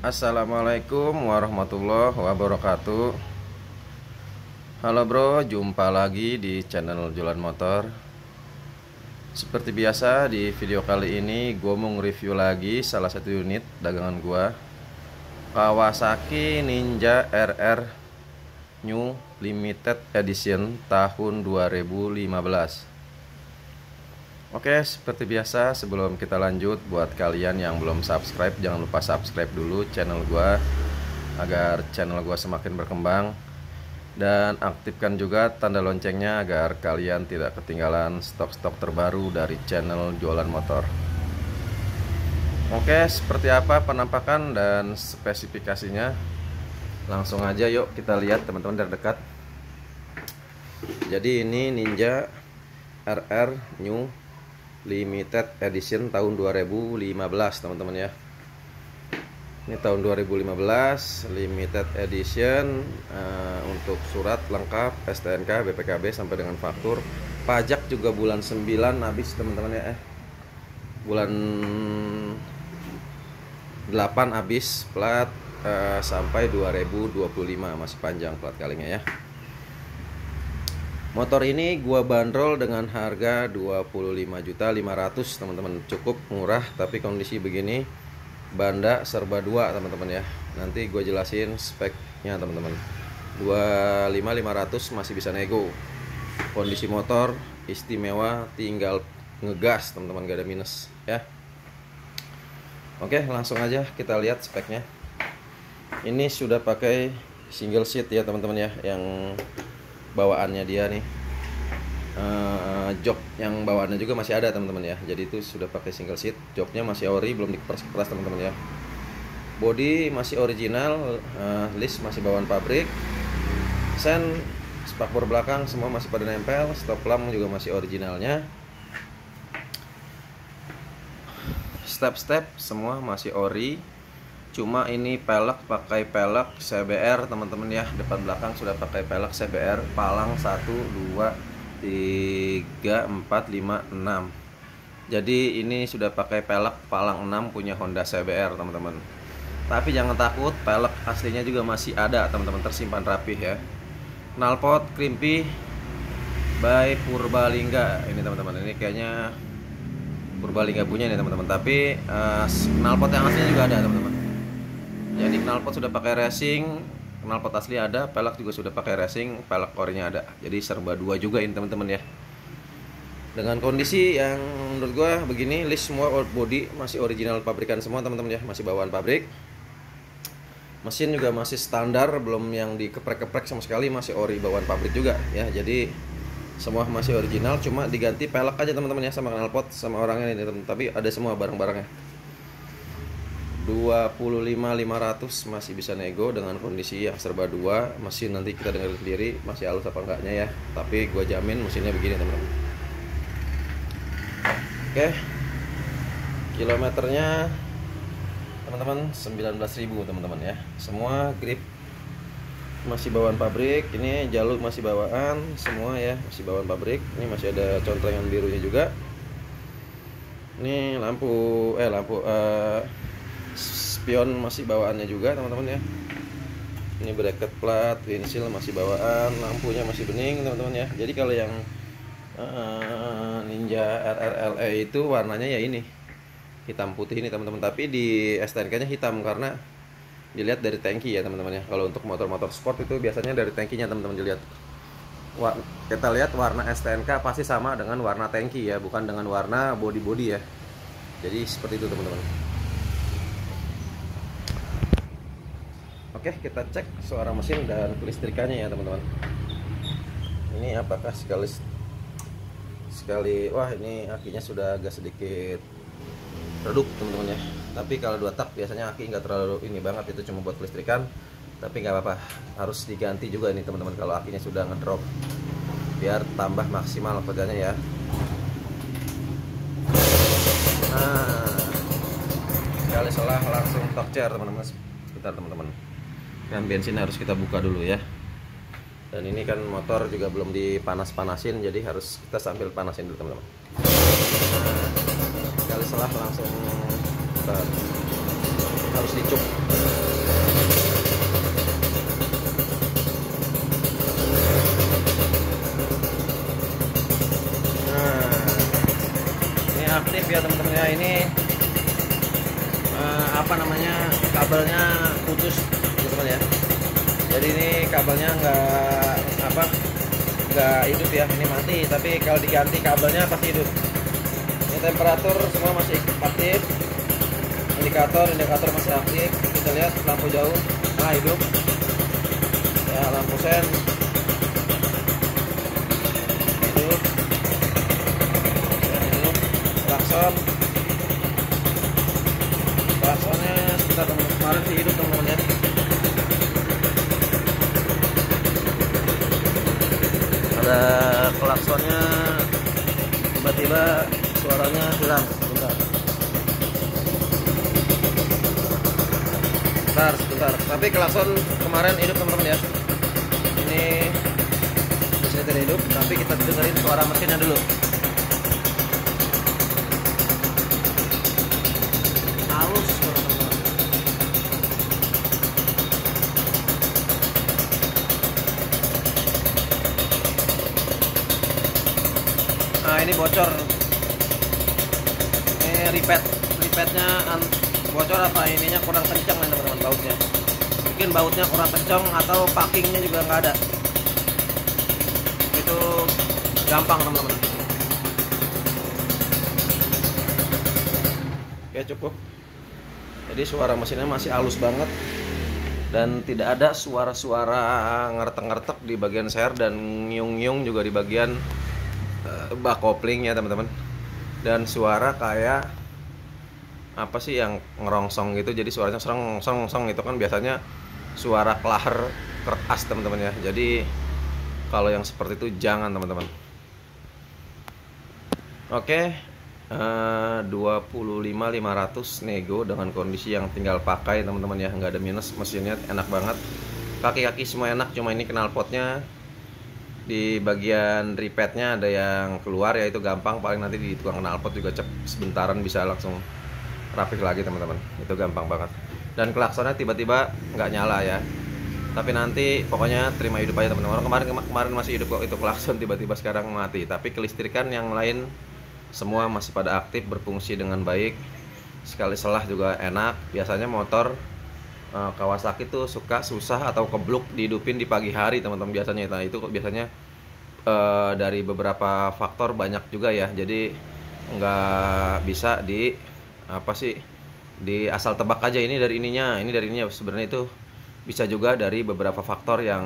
Assalamualaikum warahmatullahi wabarakatuh. Halo bro, jumpa lagi di channel Jualan Motor. Seperti biasa di video kali ini gue mau nge-review lagi salah satu unit dagangan gue, Kawasaki Ninja RR New Limited Edition tahun 2015. Oke, seperti biasa sebelum kita lanjut, buat kalian yang belum subscribe, jangan lupa subscribe dulu channel gua agar channel gua semakin berkembang, dan aktifkan juga tanda loncengnya agar kalian tidak ketinggalan stok-stok terbaru dari channel Jualan Motor. Oke, seperti apa penampakan dan spesifikasinya? Langsung aja yuk kita lihat teman-teman dari dekat. Jadi ini Ninja RR New Limited Edition tahun 2015 teman-teman ya. Ini tahun 2015 Limited Edition, untuk surat lengkap STNK, BPKB sampai dengan faktur. Pajak juga bulan 9 habis teman-teman ya. Bulan 8 habis plat, sampai 2025 masih panjang plat kalengnya ya. Motor ini gua bandrol dengan harga 25.500.000 teman-teman. Cukup murah, tapi kondisi begini banda serba 2 teman-teman ya. Nanti gua jelasin speknya teman-teman. 25.500 masih bisa nego. Kondisi motor istimewa, tinggal ngegas teman-teman, gak ada minus ya. Oke, langsung aja kita lihat speknya. Ini sudah pakai single seat ya teman-teman ya, yang bawaannya dia nih, jok yang bawaannya juga masih ada teman-teman ya. Jadi itu sudah pakai single seat, joknya masih ori, belum dikeras-keras teman-teman ya. Body masih original, list masih bawaan pabrik, sen spakbor belakang semua masih pada nempel, stop lamp juga masih originalnya, step-step semua masih ori. Cuma ini pelek pakai pelek CBR teman-teman ya. Depan belakang sudah pakai pelek CBR, palang 1 2 3 4 5 6. Jadi ini sudah pakai pelek palang 6 punya Honda CBR teman-teman. Tapi jangan takut, pelek aslinya juga masih ada teman-teman, tersimpan rapih ya. Knalpot Krimpy by Purbalingga ini teman-teman. Ini kayaknya Purbalingga punya nih teman-teman. Tapi knalpot yang aslinya juga ada teman-teman. Jadi knalpot sudah pakai racing, knalpot asli ada, pelek juga sudah pakai racing, pelek orinya ada. Jadi serba 2 juga ini teman-teman ya. Dengan kondisi yang menurut gue begini, list semua body masih original pabrikan semua teman-teman ya, masih bawaan pabrik. Mesin juga masih standar, belum yang dikeprek-keprek sama sekali, masih ori bawaan pabrik juga ya. Jadi semua masih original, cuma diganti pelek aja teman-teman ya, sama knalpot sama orangnya ini teman-teman. Tapi ada semua barang-barangnya. 25.500 masih bisa nego dengan kondisi yang serba 2. Mesin nanti kita dengar sendiri masih halus apa enggaknya ya, tapi gue jamin mesinnya begini teman-teman. Oke, kilometernya teman-teman 19.000 teman-teman ya. Semua grip masih bawaan pabrik, ini jalur masih bawaan semua ya, masih bawaan pabrik. Ini masih ada contrengan birunya juga. Ini lampu spion masih bawaannya juga teman-teman ya. Ini bracket plat, windshield masih bawaan, lampunya masih bening teman-teman ya. Jadi kalau yang Ninja RRLE itu warnanya ya ini hitam putih ini teman-teman. Tapi di STNK nya hitam karena dilihat dari tangki ya teman-teman ya. Kalau untuk motor-motor sport itu biasanya dari tangkinya teman-teman dilihat. Kita lihat warna STNK pasti sama dengan warna tangki ya, bukan dengan warna body-body ya. Jadi seperti itu teman-teman. Oke, kita cek suara mesin dan kelistrikannya ya teman-teman. Ini apakah sekali wah, ini akinya sudah agak sedikit redup teman-teman ya. Tapi kalau 2 tak biasanya aki nggak terlalu ini banget, itu cuma buat kelistrikan. Tapi nggak apa-apa, harus diganti juga ini teman-teman kalau akinya sudah ngedrop, biar tambah maksimal pegangannya ya. Nah, sekali salah langsung torque chair teman-teman. Sebentar teman-teman, kan bensin harus kita buka dulu ya. Dan ini kan motor juga belum dipanas-panasin, jadi harus kita sambil panasin dulu teman-teman. Nah, sekali salah langsung harus dicuk. ya teman-teman ya. Ini apa namanya, kabelnya putus teman-teman ya. Jadi ini kabelnya nggak hidup ya, ini mati. Tapi kalau diganti kabelnya pasti hidup. Ini temperatur semua masih aktif, indikator masih aktif. Kita lihat lampu jauh, nah hidup ya, lampu sen hidup, klaksonnya sekitar kemarin sih hidup teman-teman ya. Ada klaksonnya, tiba-tiba suaranya hilang. Sebentar. Tapi klakson kemarin hidup teman-teman ya. Ini mesinnya tidak hidup, tapi kita dengerin suara mesinnya dulu. Halus teman-teman. Nah ini bocor. Ini ripetnya bocor apa ininya kurang kencang nih teman-teman, bautnya. Mungkin bautnya kurang kencang atau packingnya juga nggak ada. Itu gampang teman-teman. Oke cukup. Jadi suara mesinnya masih halus banget dan tidak ada suara-suara ngertek-ngertek di bagian share dan nyung-nyung juga di bagian bak kopling ya teman-teman. Dan suara kayak apa sih yang ngerongsong gitu, jadi suaranya song itu kan biasanya suara klaher keras teman-teman ya. Jadi kalau yang seperti itu jangan teman-teman. Oke, 25.500 nego dengan kondisi yang tinggal pakai teman-teman ya, nggak ada minus, mesinnya enak banget, kaki-kaki semua enak, cuma ini knalpotnya di bagian ripetnya ada yang keluar ya, itu gampang, paling nanti di tukang knalpot juga sebentaran bisa langsung rapih lagi teman-teman, itu gampang banget. Dan klaksonnya tiba-tiba nggak nyala ya, tapi nanti pokoknya terima hidup aja teman-teman. Kemarin masih hidup kok itu klakson, tiba-tiba sekarang mati. Tapi kelistrikan yang lain semua masih pada aktif, berfungsi dengan baik. Sekali selah juga enak. Biasanya motor Kawasaki tuh susah atau kebluk dihidupin di pagi hari teman-teman biasanya. Nah, itu biasanya dari beberapa faktor banyak juga ya. Jadi nggak bisa di asal tebak aja ini dari ininya, sebenarnya itu bisa juga dari beberapa faktor yang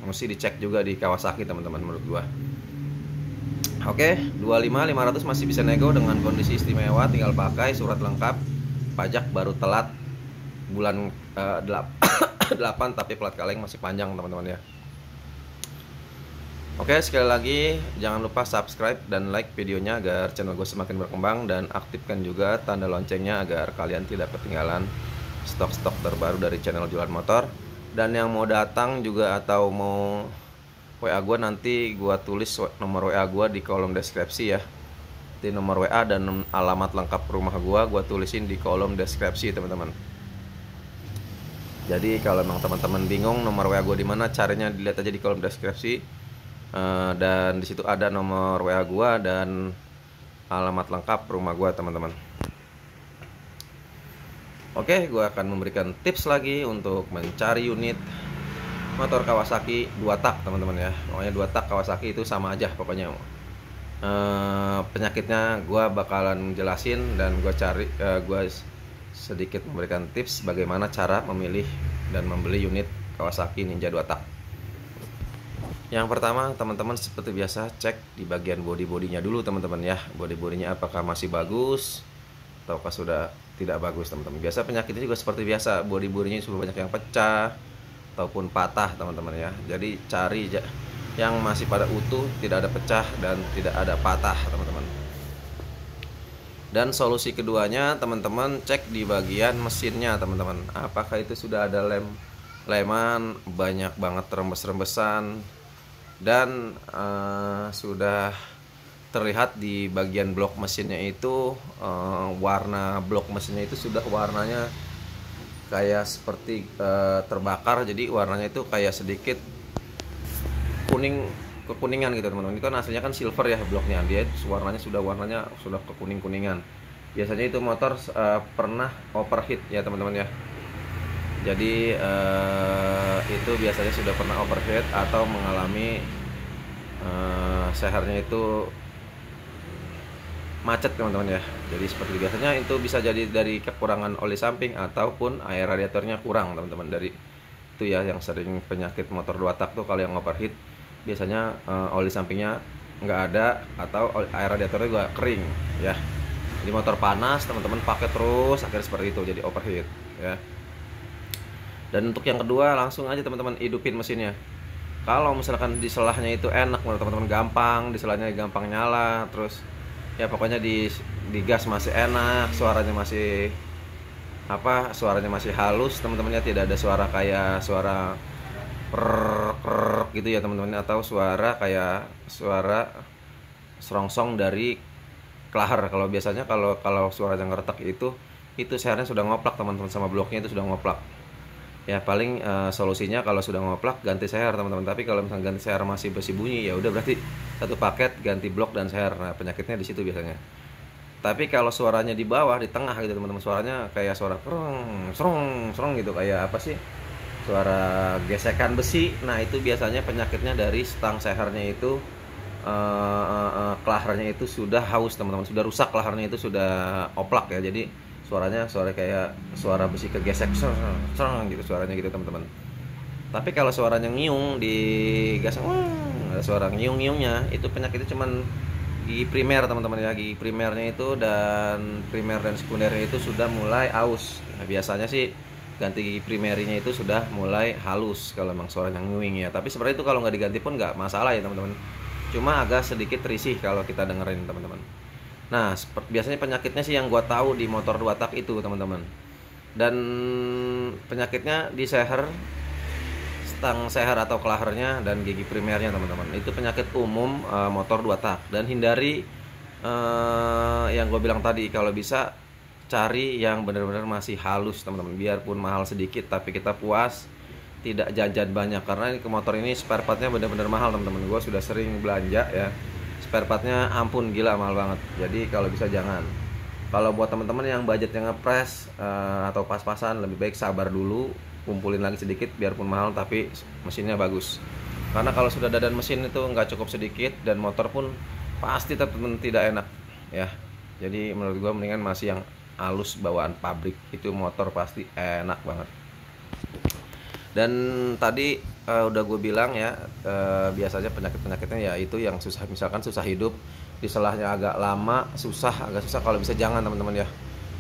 mesti dicek juga di Kawasaki teman-teman menurut gua. Oke, 25.500 masih bisa nego dengan kondisi istimewa, tinggal pakai, surat lengkap, pajak baru telat bulan 8 tapi plat kaleng masih panjang teman-teman ya. Oke, sekali lagi jangan lupa subscribe dan like videonya agar channel gue semakin berkembang, dan aktifkan juga tanda loncengnya agar kalian tidak ketinggalan stok-stok terbaru dari channel jualan motor. Dan yang mau datang juga atau mau WA gue, nanti gue tulis nomor WA gue di kolom deskripsi ya. Di nomor WA dan alamat lengkap rumah gue tulisin di kolom deskripsi teman-teman. Jadi kalau memang teman-teman bingung nomor WA gue di mana, caranya dilihat aja di kolom deskripsi. Dan disitu ada nomor WA gua dan alamat lengkap rumah gua teman-teman. Oke, gua akan memberikan tips lagi untuk mencari unit motor Kawasaki 2 tak teman-teman ya. Pokoknya 2 tak Kawasaki itu sama aja pokoknya. Penyakitnya gua bakalan jelasin, dan gua sedikit memberikan tips bagaimana cara memilih dan membeli unit Kawasaki Ninja 2 tak. Yang pertama teman-teman seperti biasa, cek di bagian bodi-bodinya dulu teman-teman ya. Bodi-bodinya apakah masih bagus ataukah sudah tidak bagus teman-teman. Biasa penyakitnya juga seperti biasa, bodi-bodinya sudah banyak yang pecah ataupun patah teman-teman ya. Jadi cari yang masih pada utuh, tidak ada pecah dan tidak ada patah teman-teman. Dan solusi keduanya teman-teman, cek di bagian mesinnya teman-teman. Apakah itu sudah ada leman, banyak banget rembes-rembesan, dan sudah terlihat di bagian blok mesinnya itu warna blok mesinnya itu sudah warnanya kayak seperti terbakar. Jadi warnanya itu kayak sedikit kekuningan gitu teman-teman. Itu kan aslinya kan silver ya bloknya, dia warnanya sudah kekuning-kuningan. biasanya itu motor pernah overheat ya teman-teman ya. Jadi itu biasanya sudah pernah overheat atau mengalami sehernya itu macet teman-teman ya. Jadi seperti biasanya itu bisa jadi dari kekurangan oli samping ataupun air radiatornya kurang teman-teman. Dari itu ya yang sering penyakit motor 2 tak tuh kalau yang overheat biasanya oli sampingnya nggak ada atau air radiatornya juga kering ya. Jadi motor panas teman-teman pakai terus akhirnya seperti itu jadi overheat ya. Dan untuk yang kedua langsung aja teman-teman hidupin mesinnya. Kalau misalkan di selahnya itu enak menurut teman-teman, gampang, di selahnya gampang nyala, terus ya pokoknya di gas masih enak, suaranya masih suaranya masih halus teman-teman ya, tidak ada suara kayak suara gitu ya teman-teman, atau suara kayak suara serongsong dari kelahar. Kalau biasanya kalau suaranya ngeretak itu sehernya sudah ngoplak teman-teman, sama bloknya itu sudah ngoplak. Ya paling solusinya kalau sudah ngoplak ganti seher teman-teman. Tapi kalau misalnya ganti seher masih bunyi, ya udah berarti satu paket ganti blok dan seher. Nah penyakitnya di situ biasanya. Tapi kalau suaranya di bawah, di tengah gitu teman-teman, suaranya kayak suara serong gitu, kayak apa sih, suara gesekan besi. Nah itu biasanya penyakitnya dari stang sehernya itu kelaharnya itu sudah haus teman-teman, sudah rusak kelaharnya, itu sudah oplak ya. Jadi suaranya kayak suara besi kegesek serang gitu suaranya gitu teman-teman. Tapi kalau suaranya ngiung di gas, ada suara ngiung-ngiungnya, itu penyakitnya cuman gigi primer teman-teman ya. Gigi primernya itu dan primer dan sekundernya itu sudah mulai aus. Nah, biasanya sih ganti gigi primerinya itu sudah mulai halus kalau memang suaranya ngiung ya. Tapi sebenarnya itu kalau nggak diganti pun nggak masalah ya teman-teman. Cuma agak sedikit risih kalau kita dengerin teman-teman. Nah, biasanya penyakitnya sih yang gua tahu di motor 2 tak itu teman-teman. Dan penyakitnya di seher, stang seher atau kelaharnya dan gigi primernya teman-teman. Itu penyakit umum motor 2 tak. Dan hindari yang gue bilang tadi, kalau bisa cari yang benar-benar masih halus teman-teman. Biarpun mahal sedikit tapi kita puas, tidak jajan banyak, karena motor ini spare partnya benar-benar mahal teman-teman. Gue sudah sering belanja ya, spare partnya ampun gila mahal banget. Jadi kalau bisa jangan. Kalau buat teman-teman yang budgetnya ngepres atau pas-pasan, lebih baik sabar dulu, kumpulin lagi sedikit biarpun mahal tapi mesinnya bagus. Karena kalau sudah dadan mesin itu nggak cukup sedikit dan motor pun pasti teman-teman tidak enak ya. Jadi menurut gue mendingan masih yang halus bawaan pabrik, itu motor pasti enak banget. Dan tadi udah gue bilang ya, biasanya penyakitnya ya itu yang susah, misalkan susah hidup, di selahnya agak lama, agak susah, kalau bisa jangan teman-teman ya.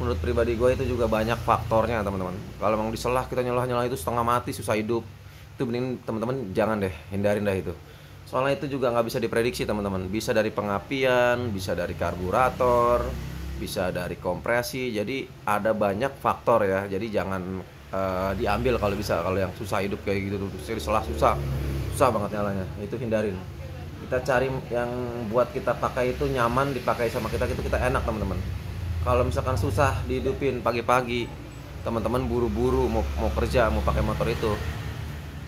Menurut pribadi gue itu juga banyak faktornya teman-teman. Kalau memang di selah kita nyela itu setengah mati, susah hidup, itu mending teman-teman jangan deh, hindarin dah itu. Soalnya itu juga nggak bisa diprediksi teman-teman, bisa dari pengapian, bisa dari karburator, bisa dari kompresi. Jadi ada banyak faktor ya, jadi jangan diambil kalau bisa. Kalau yang susah hidup kayak gitu tuh, selah susah banget nyalanya, itu hindarin. Kita cari yang buat kita pakai itu nyaman, dipakai sama kita itu kita enak teman-teman. Kalau misalkan susah dihidupin pagi-pagi, teman-teman buru-buru mau kerja, mau pakai motor itu,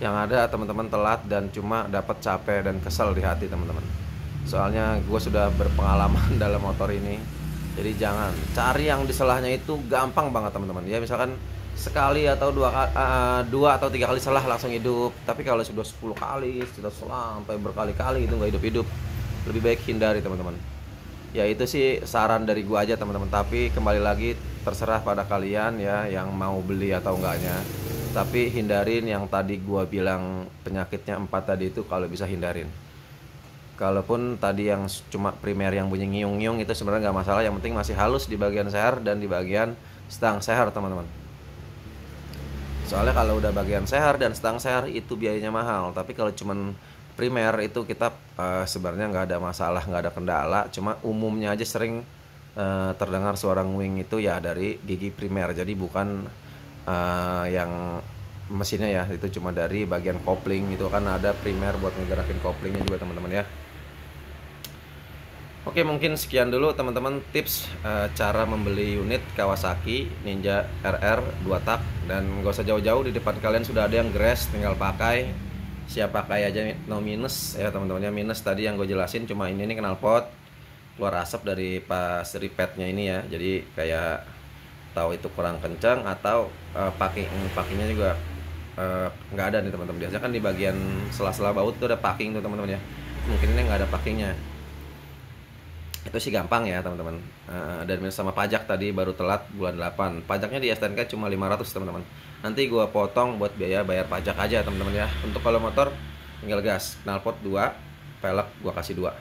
yang ada teman-teman telat dan cuma dapat capek dan kesel di hati teman-teman. Soalnya gue sudah berpengalaman dalam motor ini. Jadi jangan cari yang di selahnya itu gampang banget teman-teman ya. Misalkan sekali atau dua atau tiga kali salah langsung hidup. Tapi kalau sudah 10 kali, sudah sampai berkali-kali itu nggak hidup-hidup, lebih baik hindari teman-teman. Ya itu sih saran dari gua aja teman-teman. Tapi kembali lagi terserah pada kalian ya, yang mau beli atau enggaknya. Tapi hindarin yang tadi gua bilang penyakitnya 4 tadi itu, kalau bisa hindarin. Kalaupun tadi yang cuma primer yang bunyi ngiung-ngiung itu sebenarnya nggak masalah, yang penting masih halus di bagian seher dan di bagian stang seher teman-teman. Soalnya kalau udah bagian seher dan stang seher itu biayanya mahal. Tapi kalau cuman primer itu kita sebenarnya nggak ada masalah, nggak ada kendala. Cuma umumnya aja sering terdengar suara nguing itu ya dari gigi primer. Jadi bukan yang mesinnya ya, itu cuma dari bagian kopling. Itu kan ada primer buat ngegerakin koplingnya juga teman-teman ya. Oke, mungkin sekian dulu teman-teman tips cara membeli unit Kawasaki Ninja RR 2 tak. Dan gak usah jauh-jauh, di depan kalian sudah ada yang grass, tinggal pakai. Siap pakai aja, no minus ya teman-teman ya. Minus tadi yang gue jelasin cuma ini knalpot, keluar asap dari pas repadnya ini ya. Jadi kayak tahu itu kurang kencang atau packingnya juga nggak ada nih teman-teman. Biasanya kan di bagian sela-sela baut tuh ada packing tuh teman-teman ya. Mungkin ini nggak ada packingnya. Itu sih gampang ya teman-teman. Dan sama pajak tadi baru telat bulan 8. Pajaknya di STNK cuma 500 teman-teman. Nanti gua potong buat biaya bayar pajak aja teman-teman ya. Untuk kalau motor tinggal gas, knalpot 2, pelek gua kasih 2.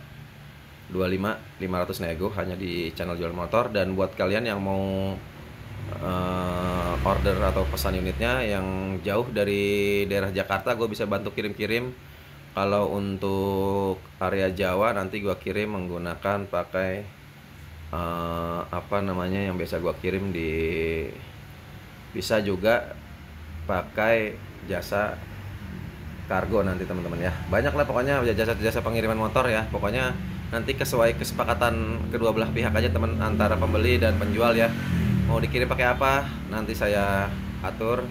25 500 nego hanya di channel jual motor. Dan buat kalian yang mau order atau pesan unitnya yang jauh dari daerah Jakarta, gue bisa bantu kirim-kirim. Kalau untuk area Jawa nanti gue kirim menggunakan pakai apa namanya yang biasa gue kirim bisa juga pakai jasa kargo nanti teman-teman ya. Banyak lah pokoknya jasa pengiriman motor ya. Pokoknya nanti sesuai kesepakatan kedua belah pihak aja teman, antara pembeli dan penjual ya. Mau dikirim pakai apa nanti saya atur,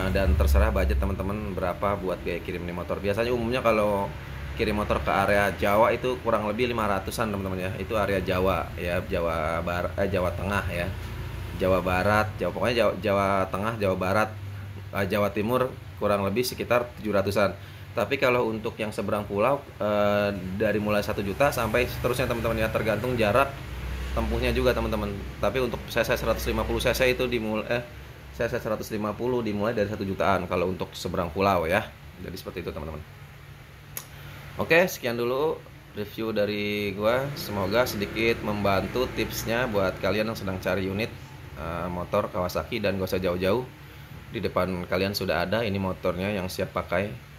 dan terserah budget teman-teman berapa buat biaya kirim nih motor. Biasanya umumnya kalau kirim motor ke area Jawa itu kurang lebih 500-an teman-teman ya. Itu area Jawa ya, Jawa Barat, Jawa Tengah ya, Jawa Barat, pokoknya Jawa Tengah, Jawa Barat, Jawa Timur kurang lebih sekitar 700-an. Tapi kalau untuk yang seberang pulau dari mulai 1 juta sampai seterusnya teman-teman ya, tergantung jarak tempuhnya juga teman-teman. Tapi untuk cc 150 cc itu dimulai cc 150 dimulai dari 1 jutaan kalau untuk seberang pulau ya. Jadi seperti itu teman-teman. Oke, sekian dulu review dari gua. Semoga sedikit membantu tipsnya buat kalian yang sedang cari unit motor Kawasaki, dan gak usah jauh-jauh. Di depan kalian sudah ada ini motornya yang siap pakai.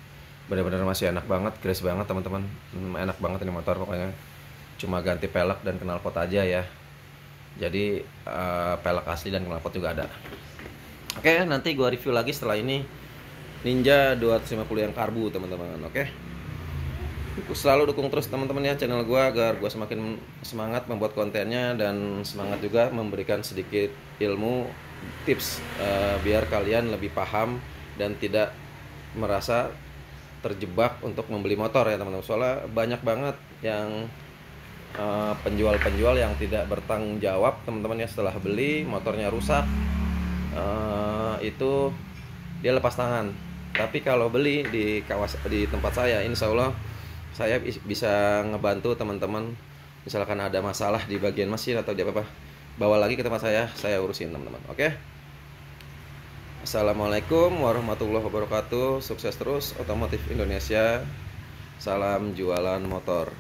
Benar-benar masih enak banget, grace banget teman-teman. Enak banget ini motor pokoknya. Cuma ganti pelek dan knalpot aja ya. Jadi pelek asli dan knalpot juga ada. Oke, nanti gua review lagi setelah ini Ninja 250 yang karbu teman-teman. Oke, selalu dukung terus teman-teman ya channel gua agar gua semakin semangat membuat kontennya, dan semangat juga memberikan sedikit ilmu tips biar kalian lebih paham dan tidak merasa terjebak untuk membeli motor ya teman-teman. Soalnya banyak banget yang penjual-penjual yang tidak bertanggung jawab teman-teman ya. Setelah beli motornya rusak, itu dia lepas tangan. Tapi kalau beli di tempat saya, insya Allah saya bisa ngebantu teman-teman. Misalkan ada masalah di bagian mesin atau di apa, bawa lagi ke tempat saya urusin teman-teman. Oke, assalamualaikum warahmatullahi wabarakatuh. Sukses terus otomotif Indonesia. Salam jualan motor.